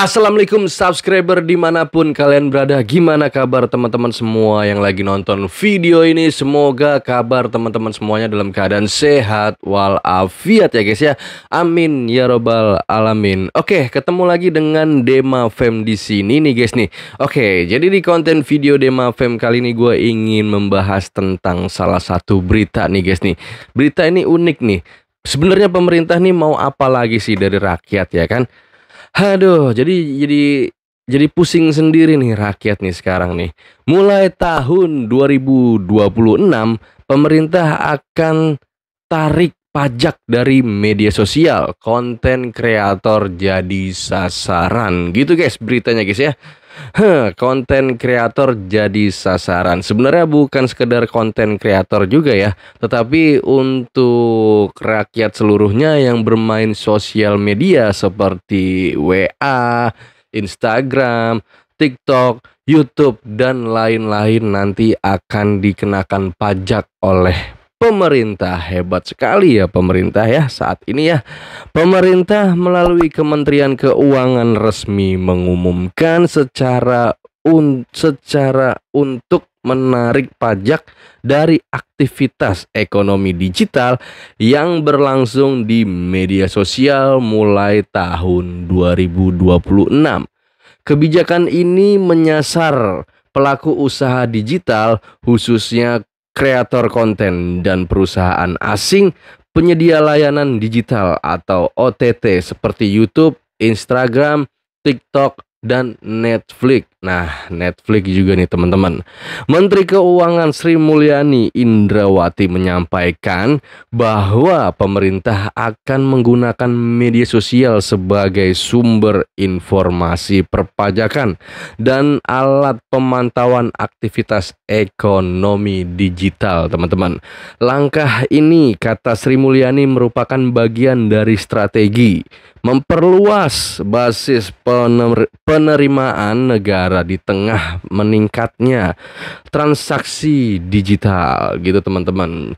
Assalamualaikum subscriber dimanapun kalian berada. Gimana kabar teman-teman semua yang lagi nonton video ini? Semoga kabar teman-teman semuanya dalam keadaan sehat walafiat ya guys ya. Amin ya robbal alamin. Oke, ketemu lagi dengan Dema Fam di sini nih guys nih. Oke, jadi di konten video Dema Fam kali ini gue ingin membahas tentang salah satu berita nih guys nih. Berita ini unik nih. Sebenarnya pemerintah nih mau apa lagi sih dari rakyat ya kan? Aduh, jadi pusing sendiri nih rakyat nih sekarang nih. Mulai tahun 2026, pemerintah akan tarik pajak dari media sosial. Konten kreator jadi sasaran. Gitu guys beritanya guys ya. Konten kreator jadi sasaran. Sebenarnya bukan sekedar konten kreator juga ya, tetapi untuk rakyat seluruhnya yang bermain sosial media seperti WA, Instagram, TikTok, YouTube, dan lain-lain nanti akan dikenakan pajak oleh pemerintah. Hebat sekali ya pemerintah ya saat ini ya. Pemerintah melalui Kementerian Keuangan resmi mengumumkan secara untuk menarik pajak dari aktivitas ekonomi digital yang berlangsung di media sosial mulai tahun 2026. Kebijakan ini menyasar pelaku usaha digital khususnya kreator konten dan perusahaan asing penyedia layanan digital atau OTT seperti YouTube, Instagram, TikTok, dan Netflix. Nah, Netflix juga nih teman-teman. Menteri Keuangan Sri Mulyani Indrawati menyampaikan bahwa pemerintah akan menggunakan media sosial sebagai sumber informasi perpajakan dan alat pemantauan aktivitas ekonomi digital, teman-teman. Langkah ini, kata Sri Mulyani, merupakan bagian dari strategi memperluas basis penerimaan negara di tengah meningkatnya transaksi digital gitu teman-teman.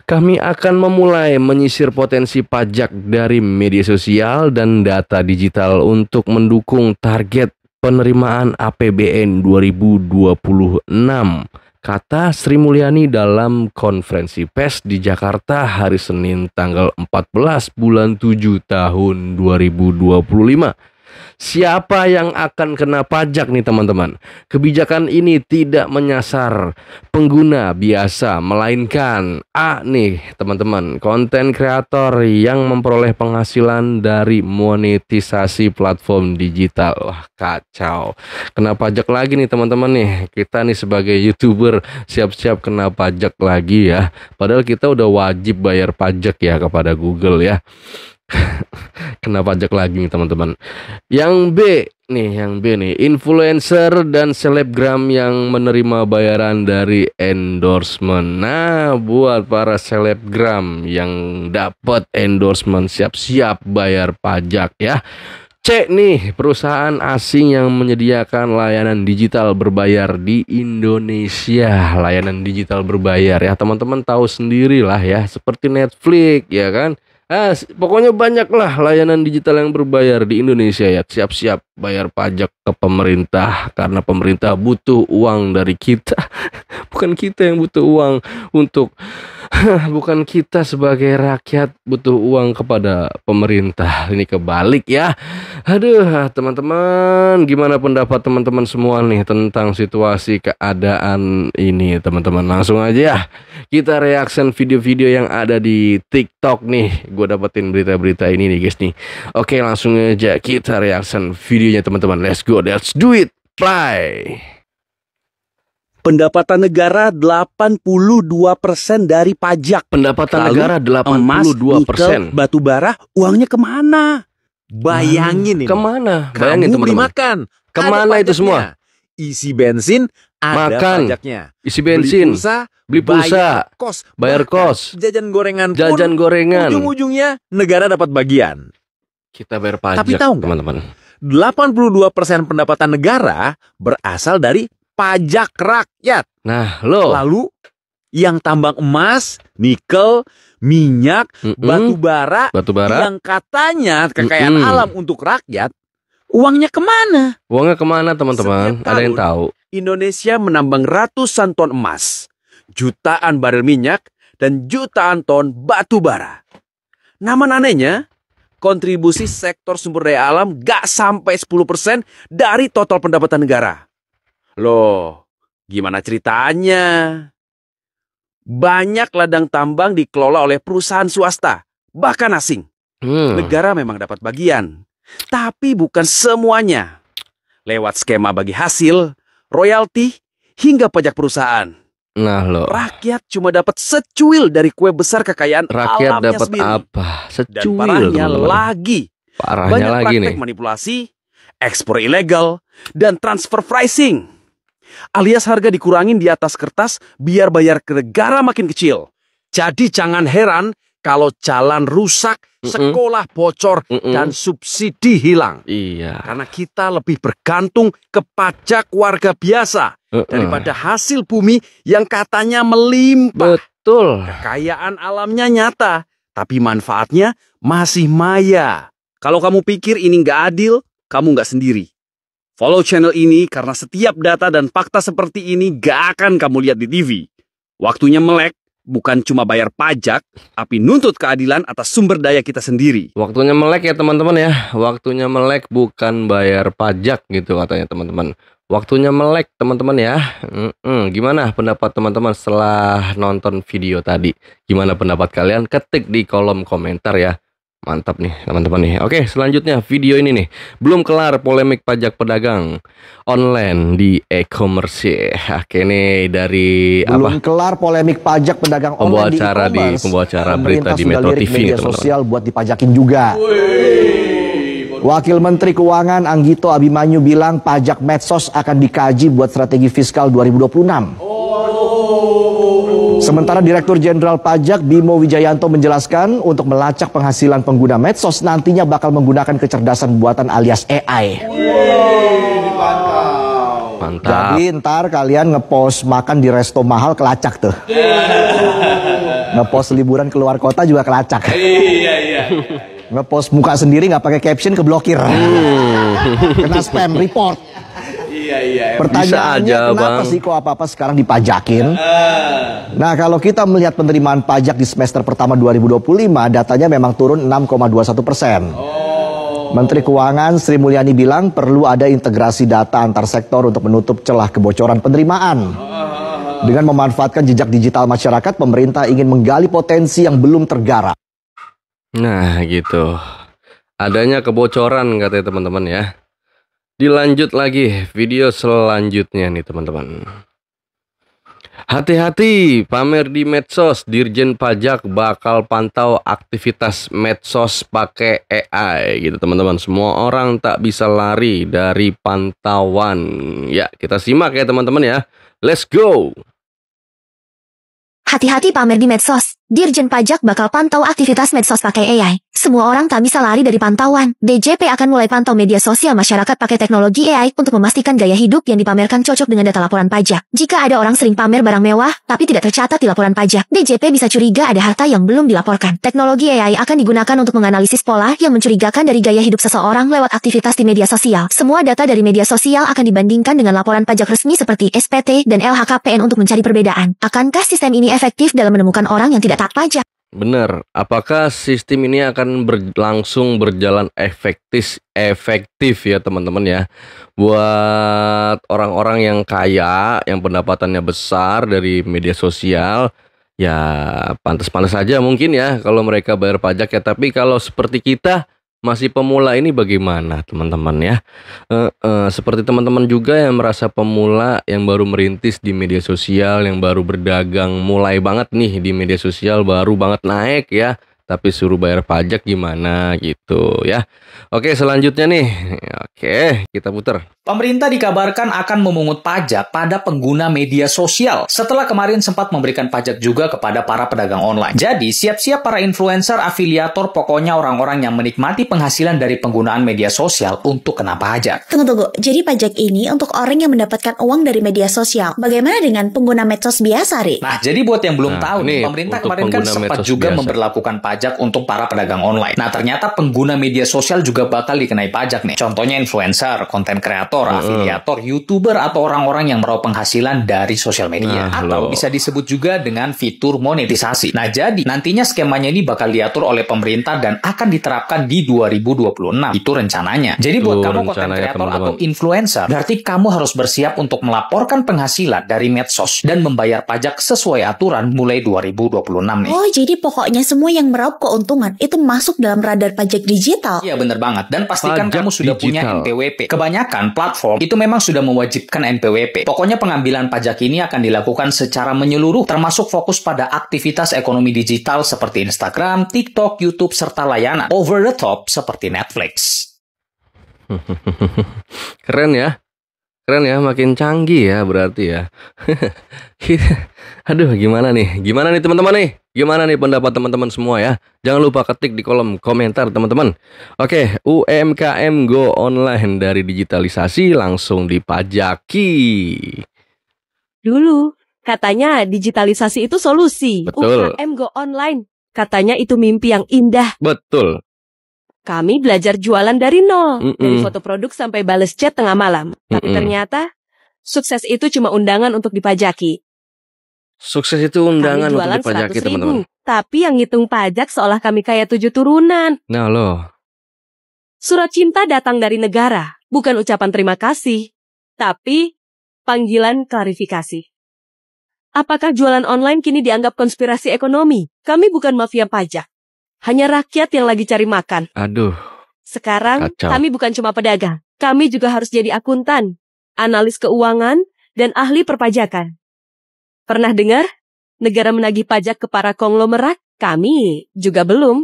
Kami akan memulai menyisir potensi pajak dari media sosial dan data digital untuk mendukung target penerimaan APBN 2026, kata Sri Mulyani dalam konferensi pers di Jakarta hari Senin tanggal 14 bulan 7 tahun 2025. Siapa yang akan kena pajak nih teman-teman? Kebijakan ini tidak menyasar pengguna biasa, melainkan nih teman-teman, konten kreator yang memperoleh penghasilan dari monetisasi platform digital. Wah, kacau. Kena pajak lagi nih teman-teman nih. Kita nih sebagai YouTuber siap-siap kena pajak lagi ya. Padahal kita udah wajib bayar pajak ya kepada Google ya. Kena pajak lagi nih teman-teman. Yang B nih, influencer dan selebgram yang menerima bayaran dari endorsement. Nah, buat para selebgram yang dapat endorsement, siap-siap bayar pajak ya. C nih, perusahaan asing yang menyediakan layanan digital berbayar di Indonesia. Layanan digital berbayar ya, teman-teman tahu sendirilah ya, seperti Netflix ya kan. Pokoknya banyaklah layanan digital yang berbayar di Indonesia ya. Siap-siap bayar pajak ke pemerintah karena pemerintah butuh uang dari kita. Bukan kita yang butuh uang untuk bukan kita sebagai rakyat butuh uang kepada pemerintah. Ini kebalik ya. Aduh, teman-teman, gimana pendapat teman-teman semua nih tentang situasi keadaan ini, teman-teman? Langsung aja ya. Kita reaction video-video yang ada di TikTok nih. Gue dapetin berita-berita ini nih guys nih. Oke, langsung aja kita reaction videonya teman-teman. Let's go, let's do it. Play. Pendapatan negara 82% dari pajak. Pendapatan Lalu, negara 82%. Emas, nikel, batu bara, uangnya kemana? Bayangin ini. Kemana? Kamu Bayangin beli teman-teman. makan. Kemana ada itu semua? pajaknya. Isi bensin ada Makan. pajaknya. Isi bensin, beli pulsa, bayar kos. bayar Bahkan kos, Jajan gorengan pun jajan gorengan. ujung-ujungnya negara dapat bagian. Kita bayar pajak, Tapi tahu nggak? teman-teman. 82% pendapatan negara berasal dari pajak rakyat. Nah, lo. Lalu yang tambang emas, nikel, minyak, batu bara Batu bara. yang katanya kekayaan alam untuk rakyat Uangnya kemana? Uangnya kemana teman-teman? Setiap Ada yang tahun, tahu? Indonesia menambang ratusan ton emas, jutaan barel minyak, dan jutaan ton batu bara. Namun anehnya, kontribusi sektor sumber daya alam gak sampai 10% dari total pendapatan negara. Loh, gimana ceritanya? Banyak ladang tambang dikelola oleh perusahaan swasta, bahkan asing. Negara memang dapat bagian, tapi bukan semuanya. Lewat skema bagi hasil, royalti, hingga pajak perusahaan. Nah loh, Rakyat cuma dapat secuil dari kue besar kekayaan rakyat alamnya dapat sendiri. apa? Dan Secuil parahnya teman-teman. lagi, Parahnya banyak lagi praktek nih. manipulasi, ekspor ilegal, dan transfer pricing. Alias harga dikurangin di atas kertas biar bayar ke negara makin kecil. Jadi jangan heran kalau jalan rusak, sekolah bocor, dan subsidi hilang. Iya. Karena kita lebih bergantung ke pajak warga biasa daripada hasil bumi yang katanya melimpah. Betul. Kekayaan alamnya nyata, tapi manfaatnya masih maya. Kalau kamu pikir ini nggak adil, kamu nggak sendiri. Follow channel ini karena setiap data dan fakta seperti ini gak akan kamu lihat di TV. Waktunya melek, bukan cuma bayar pajak, tapi nuntut keadilan atas sumber daya kita sendiri. Waktunya melek ya teman-teman ya. Waktunya melek bukan bayar pajak gitu katanya teman-teman. Waktunya melek teman-teman ya. Gimana pendapat teman-teman setelah nonton video tadi? Gimana pendapat kalian? Ketik di kolom komentar ya. Mantap nih teman-teman nih. Oke, selanjutnya video ini nih. Belum kelar polemik pajak pedagang online di e-commerce. Oke nih dari Belum kelar polemik pajak pedagang Pembawa online di acara di e-commerce. pembawa acara berita Pemerintah di sudah Metro lirik TV media nih, teman-teman. sosial buat dipajakin juga. Wakil Menteri Keuangan Anggito Abimanyu bilang pajak medsos akan dikaji buat strategi fiskal 2026. Sementara Direktur Jenderal Pajak Bimo Wijayanto menjelaskan untuk melacak penghasilan pengguna medsos nantinya bakal menggunakan kecerdasan buatan alias AI. Mantap. Jadi ntar kalian ngepost makan di resto mahal kelacak tuh. Ngepost liburan keluar kota juga kelacak. Ngepost muka sendiri nggak pakai caption keblokir. Kena spam report. Pertanyaannya Bisa aja, kenapa Bang. sih kok apa-apa sekarang dipajakin? Nah kalau kita melihat penerimaan pajak di semester pertama 2025 datanya memang turun 6,21%. Menteri Keuangan Sri Mulyani bilang perlu ada integrasi data antar sektor untuk menutup celah kebocoran penerimaan. Dengan memanfaatkan jejak digital masyarakat, pemerintah ingin menggali potensi yang belum tergarap. Nah gitu. Adanya kebocoran katanya teman-teman ya. Dilanjut lagi video selanjutnya nih teman-teman. Hati-hati pamer di medsos, Dirjen Pajak bakal pantau aktivitas medsos pakai AI gitu teman-teman. Semua orang tak bisa lari dari pantauan. Ya kita simak ya teman-teman ya. Let's go. Hati-hati pamer di medsos. Dirjen Pajak bakal pantau aktivitas medsos pakai AI. Semua orang tak bisa lari dari pantauan. DJP akan mulai pantau media sosial masyarakat pakai teknologi AI untuk memastikan gaya hidup yang dipamerkan cocok dengan data laporan pajak. Jika ada orang sering pamer barang mewah, tapi tidak tercatat di laporan pajak, DJP bisa curiga ada harta yang belum dilaporkan. Teknologi AI akan digunakan untuk menganalisis pola yang mencurigakan dari gaya hidup seseorang lewat aktivitas di media sosial. Semua data dari media sosial akan dibandingkan dengan laporan pajak resmi seperti SPT dan LHKPN untuk mencari perbedaan. Akankah sistem ini efektif dalam menemukan orang yang tidak taat pajak? Bener, apakah sistem ini akan berjalan efektif ya teman-teman ya, buat orang-orang yang kaya, yang pendapatannya besar dari media sosial, ya pantas-pantas saja mungkin ya kalau mereka bayar pajak ya. Tapi kalau seperti kita masih pemula ini bagaimana teman-teman ya? Seperti teman-teman juga yang merasa pemula, yang baru merintis di media sosial, yang baru berdagang, mulai banget nih di media sosial, baru banget naik ya, tapi suruh bayar pajak gimana gitu ya. Oke selanjutnya nih, oke kita putar. Pemerintah dikabarkan akan memungut pajak pada pengguna media sosial setelah kemarin sempat memberikan pajak juga kepada para pedagang online. Jadi, siap-siap para influencer, afiliator, pokoknya orang-orang yang menikmati penghasilan dari penggunaan media sosial untuk kena pajak. Tunggu. Jadi pajak ini untuk orang yang mendapatkan uang dari media sosial. Bagaimana dengan pengguna medsos biasa, Ri? Nah, jadi buat yang belum Nah, tahu ini nih, pemerintah untuk kemarin kan pengguna sempat medsos juga biasa. memberlakukan pajak pajak untuk para pedagang online. Nah, ternyata pengguna media sosial juga bakal dikenai pajak nih. Contohnya influencer, konten kreator, afiliator, YouTuber, atau orang-orang yang meraup penghasilan dari sosial media. Atau bisa disebut juga dengan fitur monetisasi. Nah, jadi nantinya skemanya ini bakal diatur oleh pemerintah dan akan diterapkan di 2026. Itu rencananya. Jadi buat kamu konten kreator atau influencer, berarti kamu harus bersiap untuk melaporkan penghasilan dari medsos dan membayar pajak sesuai aturan mulai 2026 nih. Oh, jadi pokoknya semua yang meraup keuntungan itu masuk dalam radar pajak digital. Iya, bener banget. Dan pastikan Pajak kamu sudah punya digital. NPWP. Kebanyakan platform itu memang sudah mewajibkan NPWP. Pokoknya pengambilan pajak ini akan dilakukan secara menyeluruh, termasuk fokus pada aktivitas ekonomi digital seperti Instagram, TikTok, YouTube, serta layanan over the top seperti Netflix. Keren ya. Keren ya, makin canggih ya berarti ya. Aduh, gimana nih? Gimana nih teman-teman nih? Gimana nih pendapat teman-teman semua ya? Jangan lupa ketik di kolom komentar teman-teman. Oke, UMKM go online dari digitalisasi langsung dipajaki. Dulu, katanya digitalisasi itu solusi. Betul. UMKM go online. Katanya itu mimpi yang indah. Betul. Kami belajar jualan dari nol. Dari foto produk sampai bales chat tengah malam. Tapi ternyata, sukses itu cuma undangan untuk dipajaki. Sukses itu undangan Kami untuk jualan dipajaki 100.000. teman-teman. Tapi yang ngitung pajak seolah kami kayak 7 turunan. Nah loh. Surat cinta datang dari negara. Bukan ucapan terima kasih. Tapi panggilan klarifikasi. Apakah jualan online kini dianggap konspirasi ekonomi? Kami bukan mafia pajak. Hanya rakyat yang lagi cari makan. Aduh. Sekarang, Kacau. kami bukan cuma pedagang. Kami juga harus jadi akuntan, analis keuangan, dan ahli perpajakan. Pernah dengar? Negara menagih pajak ke para konglomerat? Kami juga belum.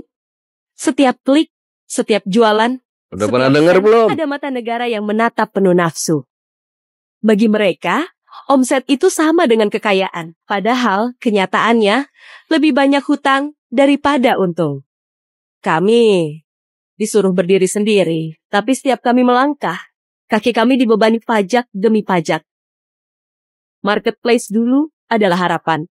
Setiap klik, setiap jualan, Udah setiap pernah dengar sen, belum? ada mata negara yang menatap penuh nafsu. Bagi mereka, omset itu sama dengan kekayaan. Padahal, kenyataannya, lebih banyak hutang daripada untung. Kami disuruh berdiri sendiri, tapi setiap kami melangkah, kaki kami dibebani pajak demi pajak. Marketplace dulu adalah harapan.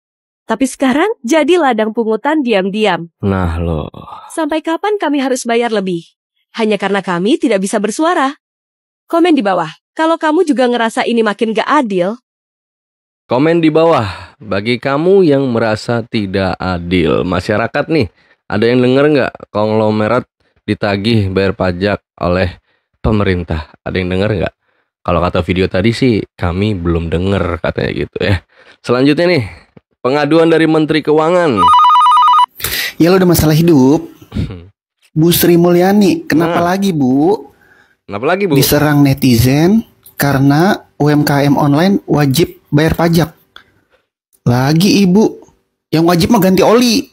Tapi sekarang jadi ladang pungutan diam-diam. Nah loh. Sampai kapan kami harus bayar lebih? Hanya karena kami tidak bisa bersuara. Komen di bawah, kalau kamu juga ngerasa ini makin gak adil. Komen di bawah, bagi kamu yang merasa tidak adil. Masyarakat nih, ada yang denger nggak konglomerat ditagih bayar pajak oleh pemerintah? Ada yang denger nggak? Kalau kata video tadi sih, kami belum denger katanya gitu ya. Selanjutnya nih, pengaduan dari Menteri Keuangan. Ya lo ada masalah hidup. Bu Sri Mulyani, kenapa lagi Bu? Kenapa lagi Bu? Diserang netizen karena UMKM online wajib bayar pajak. Lagi Ibu, yang wajib mah ganti oli.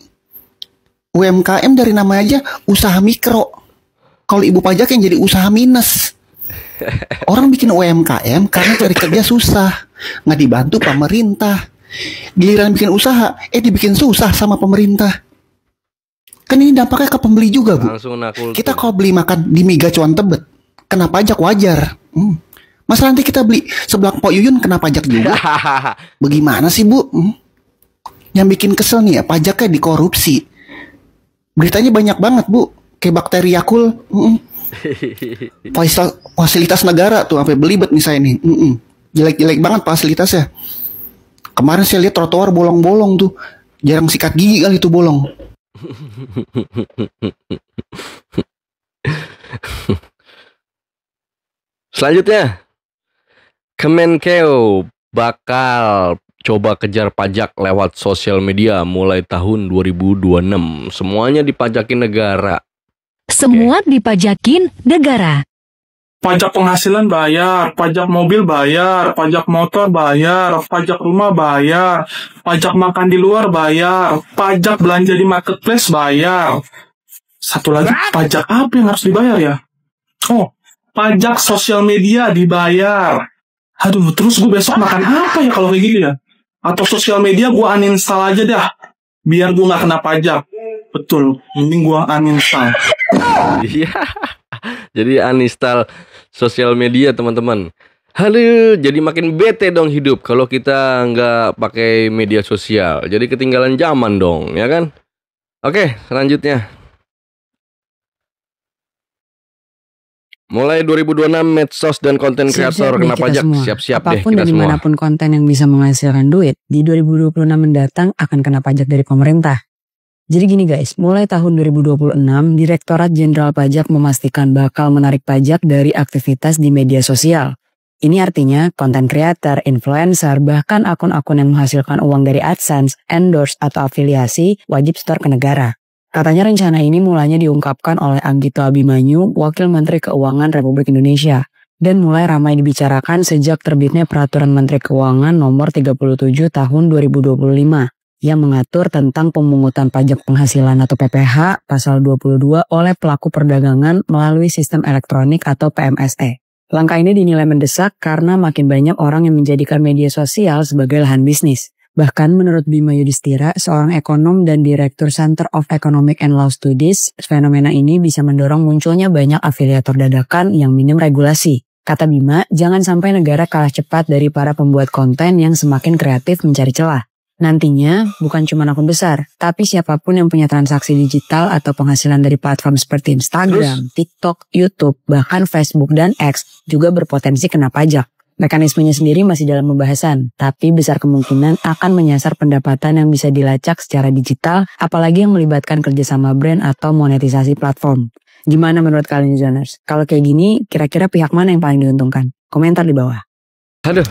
UMKM dari nama aja usaha mikro. Kalau Ibu pajak yang jadi usaha minus. Orang bikin UMKM karena cari kerja susah, nggak dibantu pemerintah. Giliran bikin usaha, dibikin susah sama pemerintah. Kan ini dampaknya ke pembeli juga Bu. Langsung nakul. Kita kalau beli makan di Mega Cuan Tebet, kena pajak wajar. Masa nanti kita beli seblak Pok Yuyun kena pajak juga? Bagaimana sih Bu? Yang bikin kesel nih ya, pajaknya dikorupsi. Beritanya banyak banget Bu, kayak bakteri Yakul. Fasilitas negara tuh sampai belibet nih saya nih. Jelek-jelek banget fasilitasnya. Kemarin saya lihat trotoar bolong-bolong tuh. Jarang sikat gigi kali itu bolong. Selanjutnya, Kemenkeu bakal coba kejar pajak lewat sosial media mulai tahun 2026. Semuanya dipajakin negara. Semua dipajakin negara. Pajak penghasilan bayar, pajak mobil bayar, pajak motor bayar, pajak rumah bayar, pajak makan di luar bayar, pajak belanja di marketplace bayar. Satu lagi, pajak apa yang harus dibayar ya? Oh, pajak sosial media dibayar. Aduh, terus gue besok makan apa ya kalau kayak gitu ya? Atau sosial media gue uninstall aja dah, biar gue gak kena pajak. Betul, mending gue uninstall. Iya. Jadi uninstall sosial media teman-teman. Aduh, jadi makin bete dong hidup kalau kita nggak pakai media sosial. Jadi ketinggalan zaman dong, ya kan? Oke, selanjutnya. Mulai 2026 medsos dan konten kreator kena pajak. Siap-siap deh Apapun kita dan semua. dimanapun konten yang bisa menghasilkan duit di 2026 mendatang akan kena pajak dari pemerintah. Jadi gini guys, mulai tahun 2026 Direktorat Jenderal Pajak memastikan bakal menarik pajak dari aktivitas di media sosial. Ini artinya konten kreator, influencer, bahkan akun-akun yang menghasilkan uang dari AdSense, endorse atau afiliasi wajib setor ke negara. Katanya rencana ini mulanya diungkapkan oleh Anggito Abimanyu, Wakil Menteri Keuangan Republik Indonesia, dan mulai ramai dibicarakan sejak terbitnya Peraturan Menteri Keuangan Nomor 37 Tahun 2025 yang mengatur tentang pemungutan pajak penghasilan atau PPH pasal 22 oleh pelaku perdagangan melalui sistem elektronik atau PMSE. Langkah ini dinilai mendesak karena makin banyak orang yang menjadikan media sosial sebagai lahan bisnis. Bahkan menurut Bima Yudhistira, seorang ekonom dan direktur Center of Economic and Law Studies, fenomena ini bisa mendorong munculnya banyak afiliator dadakan yang minim regulasi. Kata Bima, jangan sampai negara kalah cepat dari para pembuat konten yang semakin kreatif mencari celah. Nantinya, bukan cuma akun besar, tapi siapapun yang punya transaksi digital atau penghasilan dari platform seperti Instagram, TikTok, YouTube, bahkan Facebook dan X juga berpotensi kena pajak. Mekanismenya sendiri masih dalam pembahasan, tapi besar kemungkinan akan menyasar pendapatan yang bisa dilacak secara digital, apalagi yang melibatkan kerjasama brand atau monetisasi platform. Gimana menurut kalian, Zoners? Kalau kayak gini, kira-kira pihak mana yang paling diuntungkan? Komentar di bawah. Aduh,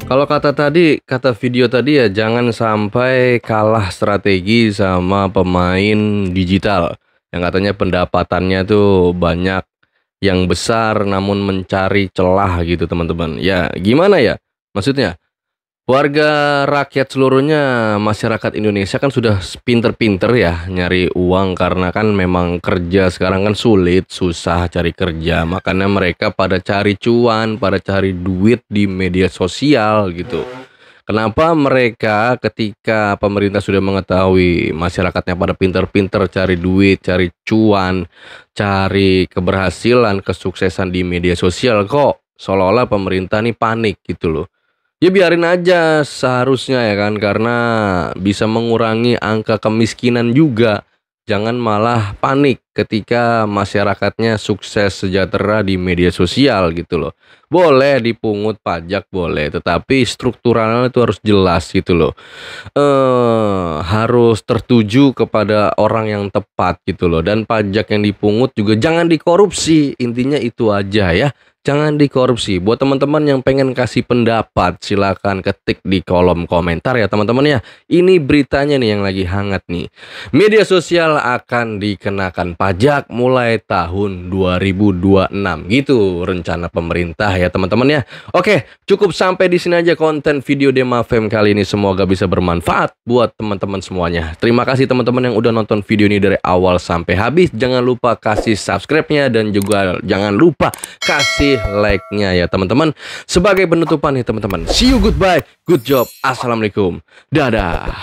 kalau kata video tadi ya jangan sampai kalah strategi sama pemain digital yang katanya pendapatannya tuh banyak, yang besar namun mencari celah gitu teman-teman. Ya gimana ya? Maksudnya warga rakyat seluruhnya, masyarakat Indonesia kan sudah pinter-pinter ya nyari uang karena kan memang kerja sekarang kan sulit, susah cari kerja. Makanya mereka pada cari cuan, pada cari duit di media sosial gitu. Kenapa mereka ketika pemerintah sudah mengetahui masyarakatnya pada pinter-pinter cari duit, cari cuan, cari keberhasilan, kesuksesan di media sosial, kok seolah-olah pemerintah nih panik gitu loh. Ya biarin aja seharusnya ya kan, karena bisa mengurangi angka kemiskinan juga. Jangan malah panik ketika masyarakatnya sukses sejahtera di media sosial gitu loh. Boleh dipungut pajak boleh, tetapi strukturalnya itu harus jelas gitu loh. Harus tertuju kepada orang yang tepat gitu loh. Dan pajak yang dipungut juga jangan dikorupsi. Intinya itu aja ya. Jangan dikorupsi. Buat teman-teman yang pengen kasih pendapat, silakan ketik di kolom komentar ya teman-teman ya. Ini beritanya nih yang lagi hangat nih. Media sosial akan dikenakan pajak mulai tahun 2026. Gitu rencana pemerintah ya teman-teman ya. Oke, cukup sampai di sini aja konten video Dema Fem kali ini. Semoga bisa bermanfaat buat teman-teman semuanya. Terima kasih teman-teman yang udah nonton video ini dari awal sampai habis. Jangan lupa kasih subscribe-nya dan juga jangan lupa kasih like-nya ya teman-teman. Sebagai penutupan nih teman-teman, see you, goodbye, good job, assalamualaikum, dadah.